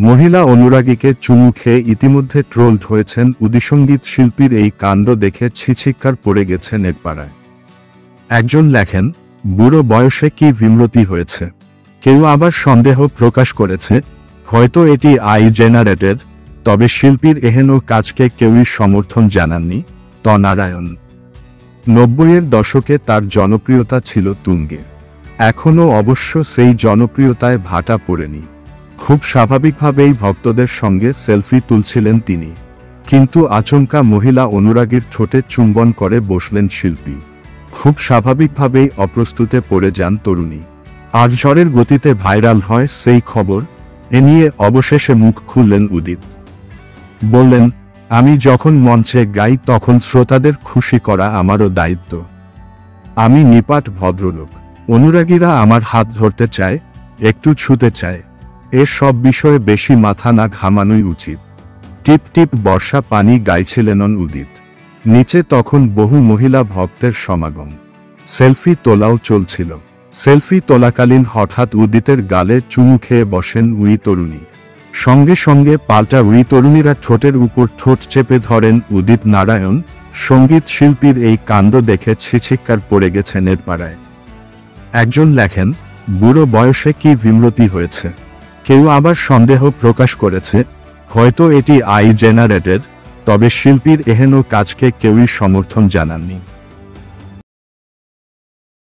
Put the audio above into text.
মহিলা অনুরাগীকে চুমু খেয়ে ইতিমধ্যে ট্রোলড হয়েছেন উদিসঙ্গীত শিল্পীর এই কাণ্ড দেখে ছিছিক্কার পড়ে গেছে নেটপাড়ায়। একজন লেখেন, বুড়ো বয়সে কি বিমূর্তি হয়েছে। কেউ আবার সন্দেহ প্রকাশ করেছে, হয়তো এটি AI জেনারেটেড, তবে শিল্পীর এহেন কাজকে কেউই সমর্থন জানাননি। নারায়ণ 90-এর দশকে তার জনপ্রিয়তা ছিল তুঙ্গে। এখনও অবশ্য সেই জনপ্রিয়তায় ভাটা পড়েনি। খুব স্বাভাবিকভাবেই ভক্তদের সঙ্গে সেলফি তুলছিলেন তিনি, কিন্তু আচমকা মহিলা অনুরাগীর ঠোঁটে চুম্বন করে বসলেন শিল্পী। খুব স্বাভাবিকভাবেই অপ্রস্তুতে পড়ে যান তরুণী। আর ঝড়ের গতিতে ভাইরাল হয় সেই খবর। এ নিয়ে অবশেষে মুখ খুললেন উদিত। বললেন, আমি যখন মঞ্চে গাই তখন শ্রোতাদের খুশি করা আমারও দায়িত্ব। আমি নিপাট ভদ্রলোক। অনুরাগীরা আমার হাত ধরতে চায়, একটু ছুতে চায়, এর সব বিষয়ে বেশি মাথা না ঘামানোই উচিত। টিপ টিপ বর্ষা পানি গাইছিলেন উদিত। নিচে তখন বহু মহিলা ভক্তের সমাগম। সেলফি তোলাও চলছিল। সেলফি তোলাকালীন হঠাৎ উদিতের গালে চুমু খেয়ে বসেন ওই তরুণী। সঙ্গে সঙ্গে পাল্টা ওই তরুণীরা ঠোঁটের উপর ঠোঁট চেপে ধরেন উদিত। নারায়ণ সঙ্গীত শিল্পীর এই কাণ্ড দেখে ছিছিক্কার পড়ে গেছে নেটপাড়ায়। একজন লেখেন, বুড়ো বয়সে কি বিমূর্তি হয়েছে। কেউ আবার সন্দেহ প্রকাশ করেছে, হয়তো এটি AI জেনারেটেড, তবে শিল্পীর এহেন কাজকে কেউই সমর্থন জানাননি।